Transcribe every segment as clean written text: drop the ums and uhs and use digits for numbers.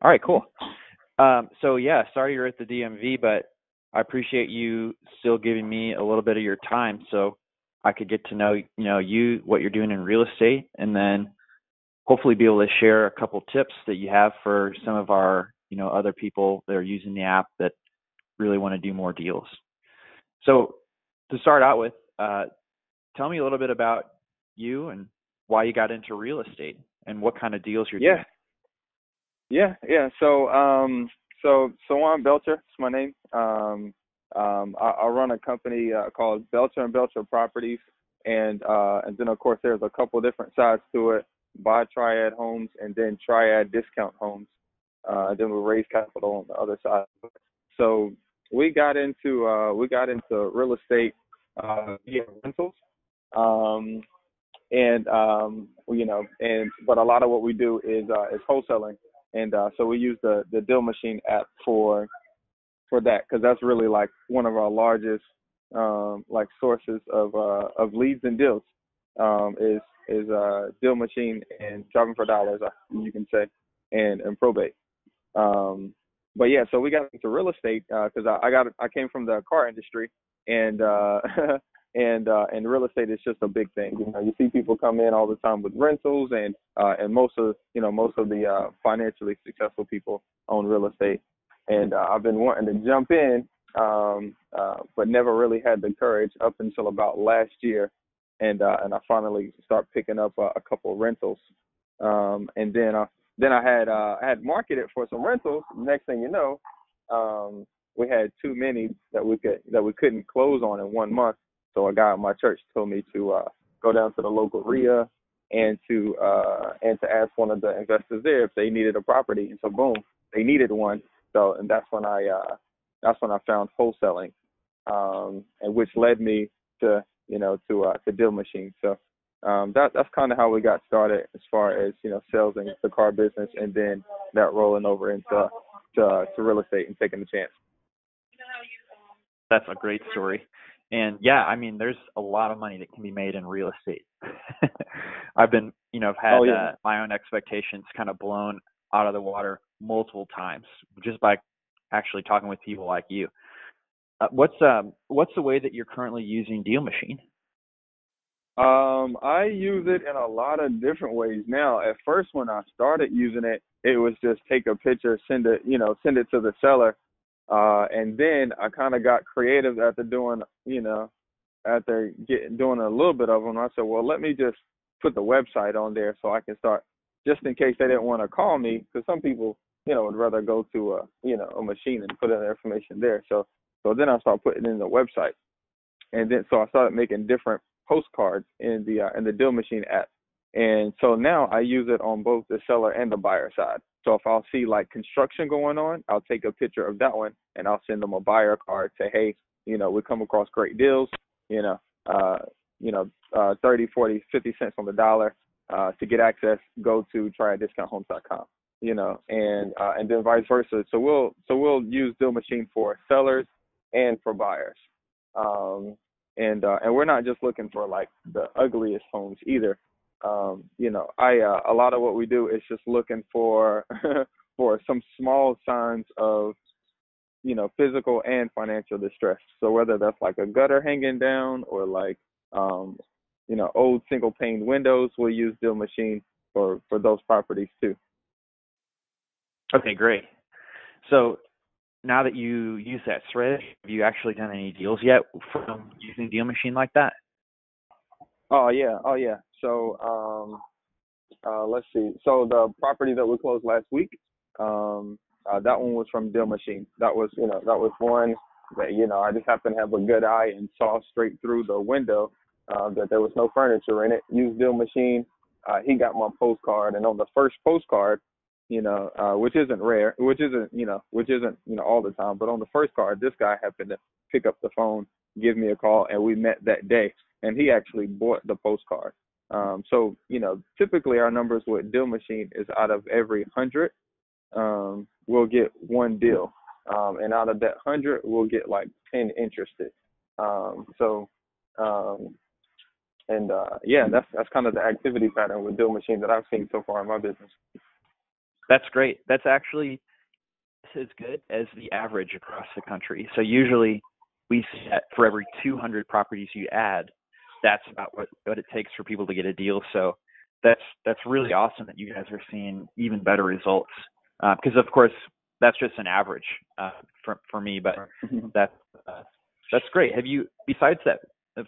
All right, cool. So yeah, sorry you're at the DMV, but I appreciate you still giving me a little bit of your time so I could get to know, you, what you're doing in real estate, and then hopefully be able to share a couple tips that you have for some of our, other people that are using the app that really want to do more deals. So to start out with, tell me a little bit about you and why you got into real estate and what kind of deals you're Yeah, doing. yeah. So Sawand Belcher is my name. I run a company called Belcher and Belcher Properties, and then of course there's a couple different sides to it: buy triad homes and then triad discount homes. Then we raise capital on the other side. So we got into real estate via rentals. Um, but a lot of what we do is wholesaling, and so we use the DealMachine app for that, because that's really like one of our largest like sources of leads and deals, is DealMachine and Shopping for Dollars, you can say, and probate. um but yeah, so we got into real estate because I came from the car industry, and and real estate is just a big thing. You see people come in all the time with rentals, and most of the financially successful people own real estate. And I've been wanting to jump in, but never really had the courage up until about last year, and I finally start picking up a couple of rentals. And then I had marketed for some rentals. Next thing you know, we had too many that we couldn't close on in 1 month. So a guy at my church told me to go down to the local RIA and to ask one of the investors there if they needed a property. And so boom, they needed one. So, and that's when I found wholesaling, and which led me to Deal Machine. So that's kind of how we got started as far as sales and the car business, and then that rolling over into to real estate and taking the chance. That's a great story. And yeah, I mean, there's a lot of money that can be made in real estate. I've Oh had yeah. my own expectations kind of blown out of the water multiple times just by actually talking with people like you. What's the way that you're currently using Deal Machine? I use it in a lot of different ways now. At first, when I started using it, it was just take a picture, send it to the seller, and then I kind of got creative after doing a little bit of them. I said, well, let me just put the website on there so I can start, just in case they didn't want to call me, because some people, would rather go to a machine and put in their information there. So then I started putting in the website, and then so I started making different postcards in the Deal Machine app, and so now I use it on both the seller and the buyer side. So if I'll see like construction going on, I'll take a picture of that one and I'll send them a buyer card. Say, hey, we come across great deals, you know, uh, 30, 40, 50 cents on the dollar. To get access, go to tryadiscounthomes.com. And then vice versa. So we'll use Deal Machine for sellers and for buyers. Um, and we're not just looking for like the ugliest homes either. I a lot of what we do is just looking for for some small signs of physical and financial distress. So whether that's like a gutter hanging down or like old single pane windows, we'll use Deal Machine for those properties too. Okay, great. So now that you use that thread, have you actually done any deals yet from using Deal Machine like that? Oh yeah. So let's see. So the property that we closed last week, that one was from Deal Machine. That was one that I just happened to have a good eye and saw straight through the window that there was no furniture in it. Used Deal Machine. He got my postcard, and on the first postcard, which isn't rare, which isn't all the time, but on the first card, this guy happened to pick up the phone, give me a call, and we met that day, and he actually bought the postcard. So typically our numbers with Deal Machine is out of every 100, we'll get one deal. And out of that 100, we'll get like 10 interested. So, yeah, that's kind of the activity pattern with Deal Machine that I've seen so far in my business. That's great. That's actually as good as the average across the country. So usually we see that for every 200 properties you add, that's about what it takes for people to get a deal. So that's really awesome that you guys are seeing even better results. Because of course that's just an average for me, but that's that's great. Have you, besides that,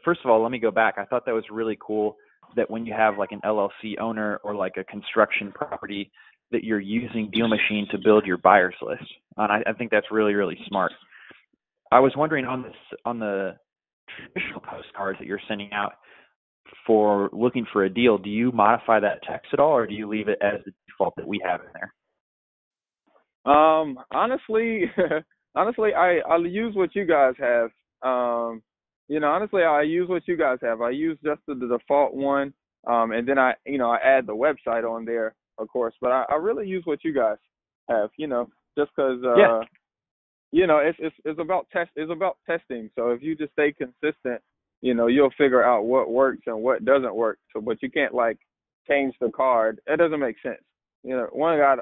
first of all, let me go back. I thought that was really cool that when you have like an LLC owner or like a construction property, that you're using DealMachine to build your buyers list. And I think that's really, really smart. I was wondering on the traditional postcards that you're sending out for looking for a deal, do you modify that text at all, or do you leave it as the default that we have in there? Honestly, honestly, I'll use what you guys have. Honestly, I use what you guys have. I use just the default one, and then I add the website on there, of course. But I really use what you guys have. Just because Yeah. it's about testing. So if you just stay consistent, you'll figure out what works and what doesn't work. So, but you can't like change the card. It doesn't make sense. One guy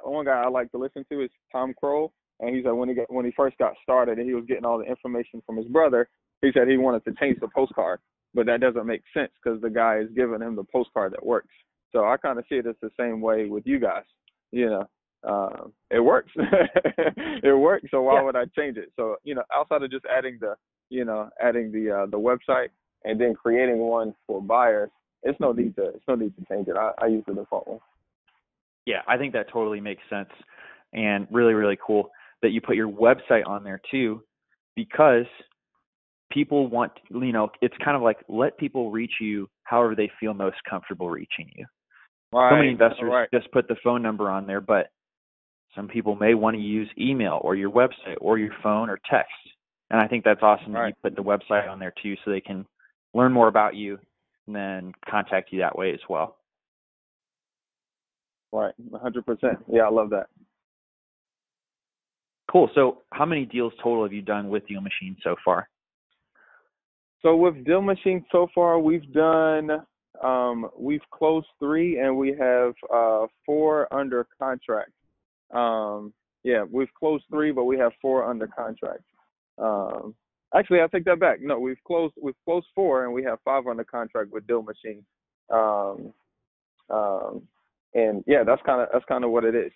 I like to listen to is Tom Kroll, and he said when he first got started and he was getting all the information from his brother, he said he wanted to change the postcard, but that doesn't make sense because the guy is giving him the postcard that works. So I kind of see it as the same way with you guys. It works. It works. So why would I change it? So outside of just adding the website and then creating one for buyers, it's no need to change it. I use the default one. Yeah, I think that totally makes sense, and really, really cool that you put your website on there too, because people want, it's kind of like let people reach you however they feel most comfortable reaching you. Right. So many investors just put the phone number on there, but some people may want to use email or your website or your phone or text. And I think that's awesome that you put the website on there too, so they can learn more about you and then contact you that way as well. Right, 100%. Yeah, I love that. Cool. So how many deals total have you done with DealMachine so far? So with DealMachine so far, we've closed 3 and we have 4 under contract. We've closed 3, but we have 4 under contract. Actually, I take that back. No, we've closed 4 and we have 5 under contract with DealMachine. And yeah, that's kind of what it is.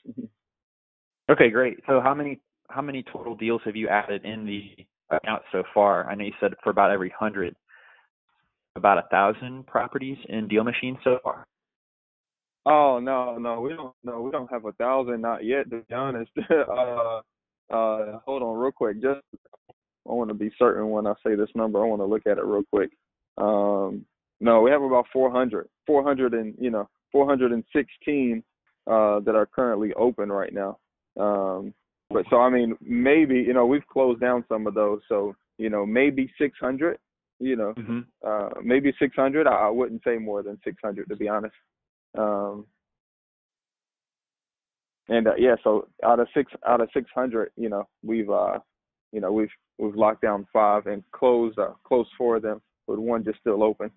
Okay, great. So how many total deals have you added in the account so far? I know you said for about every 100, about 1,000 properties in DealMachine so far. Oh no, we don't have 1,000, not yet, to be honest. Hold on real quick. Just I want to be certain when I say this number. I want to look at it real quick. No, we have about 416 that are currently open right now. But so I mean, maybe we've closed down some of those. So maybe 600. Maybe 600. I wouldn't say more than 600, to be honest. So out of 600, we've locked down 5 and closed 4 of them, with 1 just still open.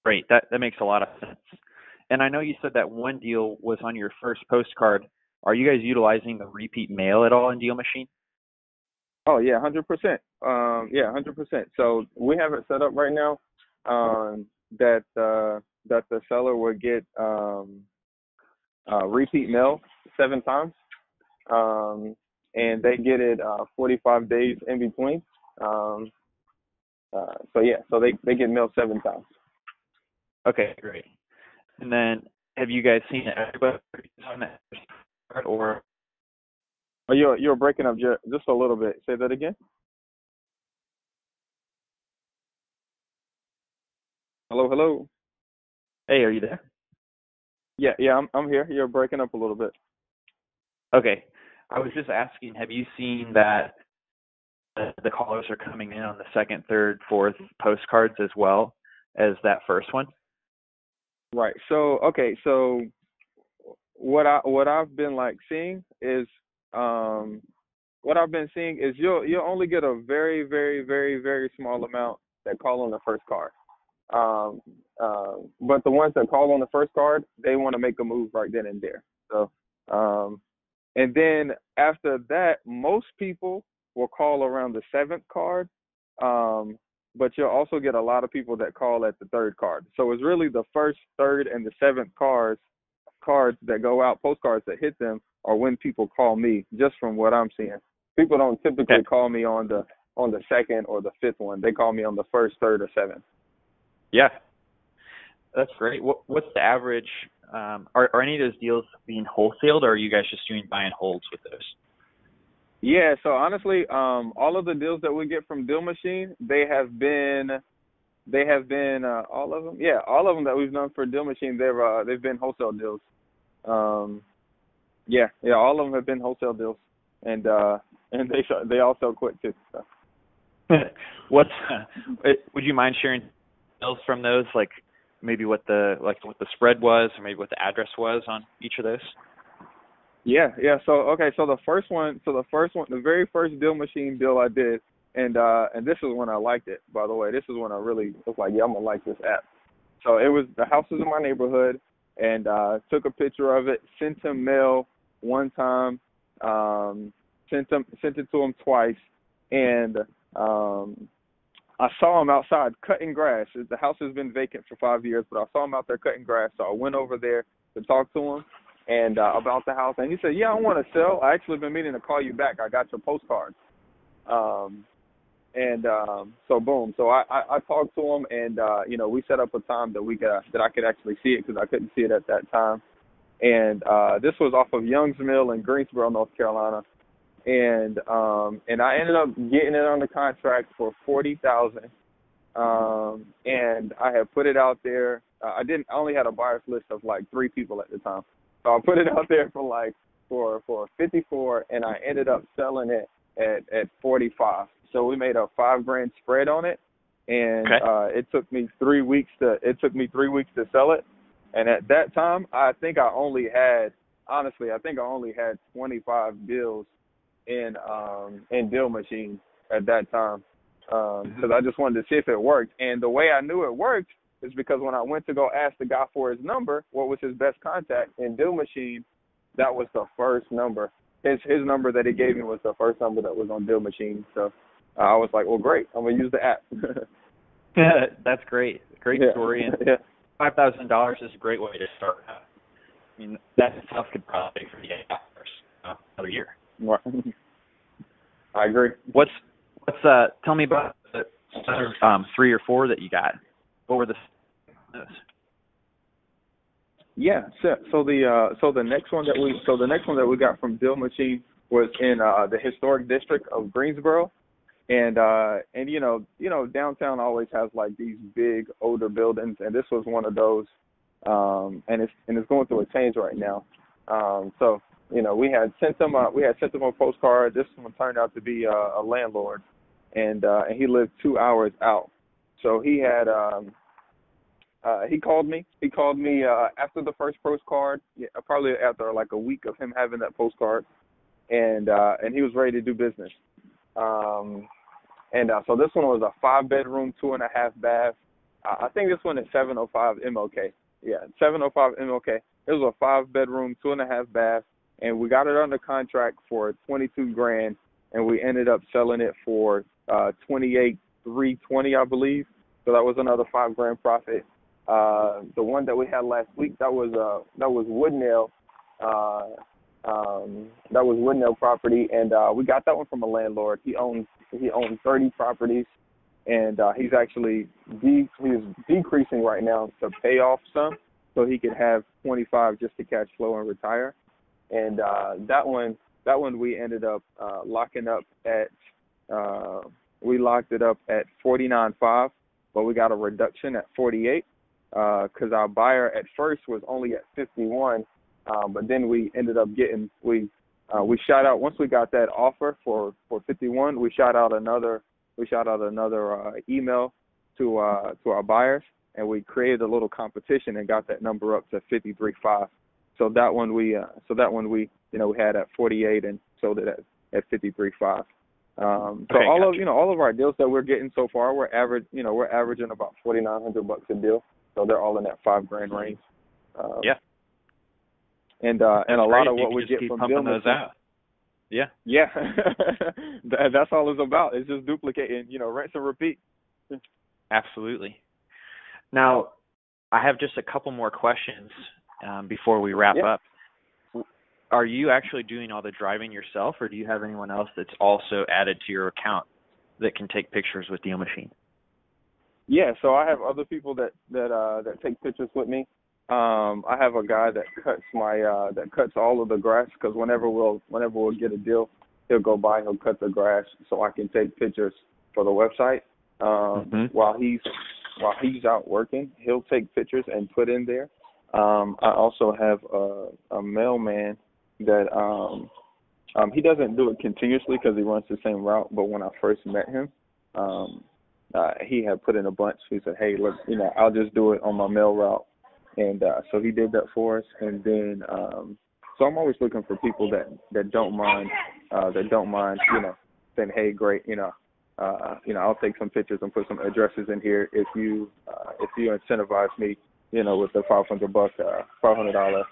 Great. That makes a lot of sense. And I know you said that one deal was on your first postcard. Are you guys utilizing the repeat mail at all in DealMachine? Oh yeah, 100%. 100%. So we have it set up right now that the seller will get repeat mail 7 times, and they get it 45 days in between. So they get mail 7 times. Okay, great. And then have you guys seen everybody on that postcard, or? Oh, you're breaking up just a little bit. Say that again. Hello. Hey, are you there? Yeah, I'm here. You're breaking up a little bit. Okay, I was just asking, have you seen that the callers are coming in on the second, third, fourth postcards as well as that first one? Right. So what I've been seeing is you'll only get a very, very, very, very small amount that call on the first card. But the ones that call on the first card, they want to make a move right then and there. So, and then after that, most people will call around the seventh card. But you'll also get a lot of people that call at the third card. So it's really the first, third, and the seventh cards that go out, postcards that hit them, are when people call me. Just from what I'm seeing, people don't typically call me on the second or the fifth one. They call me on the first, third, or seventh. Yeah, that's great. What's the average? Are any of those deals being wholesaled, or are you guys just doing buy and holds with those? Yeah, so honestly, all of the deals that we get from DealMachine, they have been all of them. Yeah, all of them that we've done for DealMachine, they've been wholesale deals. Yeah, all of them have been wholesale deals, and they all sell quick too. So. Would you mind sharing deals from those, like maybe what the spread was, or maybe what the address was on each of those? Yeah. So the very first DealMachine deal I did, and this is when I liked it. By the way, this is when I really was like, yeah, I'm gonna like this app. So the house was in my neighborhood, and took a picture of it, sent him mail one time, sent it to him twice, and I saw him outside cutting grass. The house has been vacant for 5 years, but I saw him out there cutting grass, so I went over there to talk to him and about the house, and he said, yeah, I want to sell. I actually been meaning to call you back. I got your postcards. So boom. So I talked to him, and we set up a time that I could actually see it, because I couldn't see it at that time. And this was off of Young's Mill in Greensboro, North Carolina. And I ended up getting it under contract for $40,000. And I had put it out there. I only had a buyer's list of like 3 people at the time. So I put it out there for 54, and I ended up selling it at 45. So we made a $5,000 spread on it, and it took me 3 weeks to sell it. And at that time, I think I only had 25 deals in DealMachine at that time, because I just wanted to see if it worked. And the way I knew it worked is because when I went to go ask the guy for his number, what was his best contact in DealMachine, that was the first number. His number that he gave me was the first number that was on DealMachine. So I was like, well, great, I'm going to use the app. That's great. Great story. And $5,000 is a great way to start. I mean, that stuff could probably pay for the $8 another year. I agree. What's tell me about the other 3 or 4 that you got. What were the? Yeah. So the next one that we got from DealMachine was in the historic district of Greensboro, and downtown always has like these big older buildings, and this was one of those, and it's going through a change right now. So we had sent them a postcard. This one turned out to be a landlord, and he lived 2 hours out. So he had he called me. He called me after the first postcard, probably after like a week of him having that postcard, and he was ready to do business. So this one was a 5-bedroom, 2.5 bath. I think this one is 705 MLK. Yeah, 705 MLK. It was a 5-bedroom, 2.5 bath, and we got it under contract for $22,000, and we ended up selling it for $28,320, I believe. So that was another $5,000 profit. The one that we had last week, that was Woodnail. That was Woodnail property, and we got that one from a landlord. He owns 30 properties, and he's actually he's decreasing right now to pay off some, so he could have 25 just to cash flow and retire. And that one we ended up locking up at we locked it up at 49.5, but we got a reduction at 48 because our buyer at first was only at 51, but then we ended up getting we shot out, once we got that offer for 51, we shot out another email to our buyers, and we created a little competition and got that number up to 53.5. So that one we we had at 48 and sold it at 53.5. So Okay, gotcha. all of our deals that we're getting so far, we're averaging about $4,900 a deal. So they're all in that $5,000 range. Yeah. And That's a great lot if of you what can we just get keep from pumping those DealMachine. out. Yeah. Yeah, that's all it's about. It's just duplicating, rinse and repeat. Absolutely. Now, I have just a couple more questions before we wrap Yeah. up. Are you actually doing all the driving yourself, or do you have anyone else that's also added to your account that can take pictures with DealMachine? Yeah, so I have other people that take pictures with me. I have a guy that cuts all of the grass, because whenever we'll get a deal, he'll cut the grass so I can take pictures for the website. While he's out working, he'll take pictures and put in there. I also have a mailman that he doesn't do it continuously because he runs the same route. But when I first met him, he had put in a bunch. He said, "Hey, look, I'll just do it on my mail route," and so he did that for us. And then, so I'm always looking for people that don't mind, saying, "Hey, great, I'll take some pictures and put some addresses in here if you incentivize me, with the $500,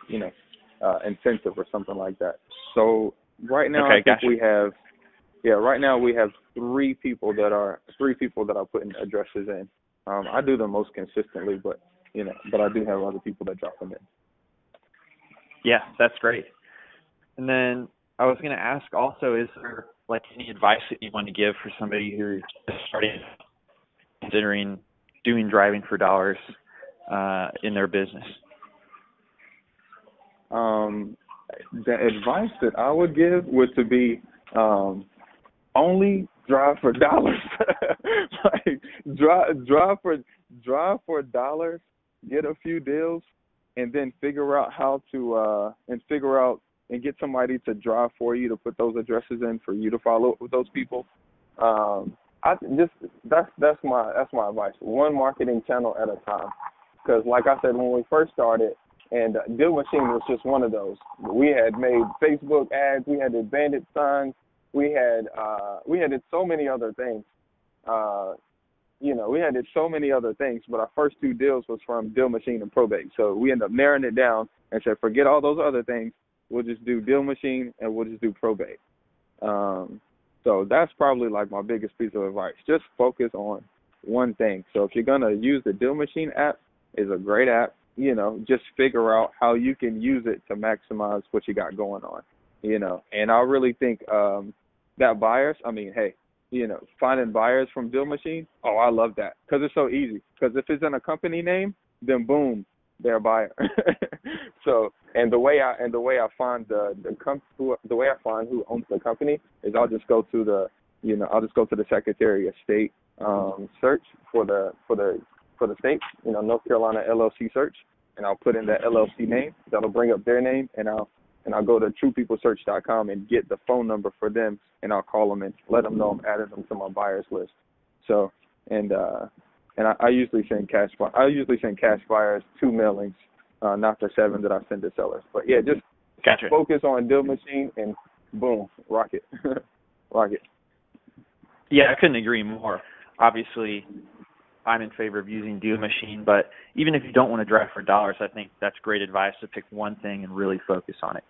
incentive or something like that." So right now, Okay, I think gotcha. right now we have three people that are putting addresses in. I do them most consistently, but I do have other people that drop them in. Yeah, that's great. And then I was going to ask also, is there any advice that you want to give for somebody who's just starting, considering doing driving for dollars in their business? The advice that I would give would to be only drive for dollars. Drive for dollars, get a few deals, and then figure out how to and get somebody to drive for you, to put those addresses in for you to follow up with those people. That's my advice. One marketing channel at a time. Because like I said, when we first started, and DealMachine was just one of those. We had made Facebook ads, we had bandit signs, we had so many other things. We had so many other things, but our first two deals was from DealMachine and probate. So we ended up narrowing it down and said, forget all those other things. We'll just do DealMachine and we'll just do probate. So that's probably my biggest piece of advice. Just focus on one thing. So if you're going to use the DealMachine app, it's a great app. Just figure out how you can use it to maximize what you got going on. And I really think that buyers, finding buyers from DealMachine, I love that, because it's so easy. Because if it's in a company name, then boom, they're a buyer. So, and the way I find the way I find who owns the company is I'll just go to the Secretary of State search for the state, North Carolina LLC search, and I'll put in that LLC name. That'll bring up their name, and I'll go to truepeoplesearch.com and get the phone number for them, and I'll call them and let them know I'm adding them to my buyers list. So, and I usually send cash buyers 2 mailings, not the 7 that I send to sellers. But yeah, just Gotcha. focus on DealMachine and boom, rock it. Rock it. Yeah, I couldn't agree more. Obviously, I'm in favor of using DealMachine, but even if you don't want to drive for dollars, I think that's great advice to pick one thing and really focus on it.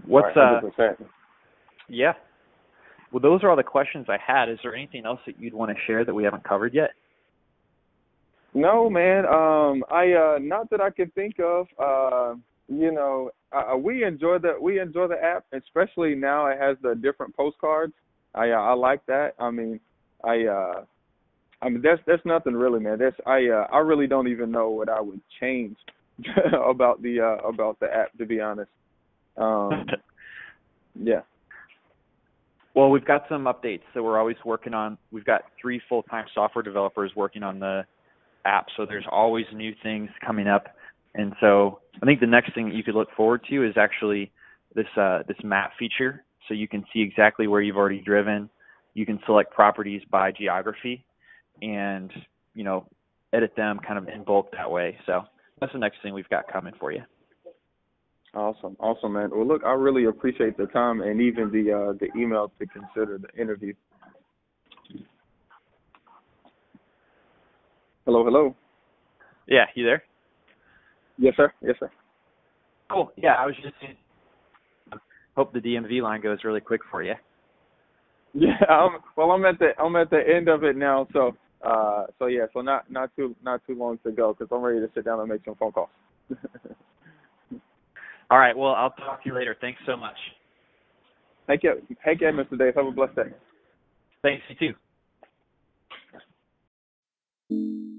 What's 100%. Yeah. Well, those are all the questions I had. Is there anything else that you'd want to share that we haven't covered yet? No, man. I not that I can think of. We enjoy the app, especially now it has the different postcards. I like that. That's nothing really, man. I really don't even know what I would change about the app, to be honest. Yeah. Well, we've got some updates that we're always working on. We've got 3 full-time software developers working on the app, so there's always new things coming up. And so I think the next thing that you could look forward to is actually this map feature, so you can see exactly where you've already driven. You can select properties by geography and, edit them kind of in bulk that way. So that's the next thing we've got coming for you. Awesome, awesome, man. Well, look, I really appreciate the time and even the email to consider the interview. Hello, hello. Yeah, you there? Yes, sir. Yes, sir. Cool. Yeah, I was just saying, hope the DMV line goes really quick for you. Yeah. I'm at the end of it now. So yeah. So not too long to go because I'm ready to sit down and make some phone calls. All right. Well, I'll talk to you later. Thanks so much. Thank you, Mr. Dave. Have a blessed day. Thanks, you too.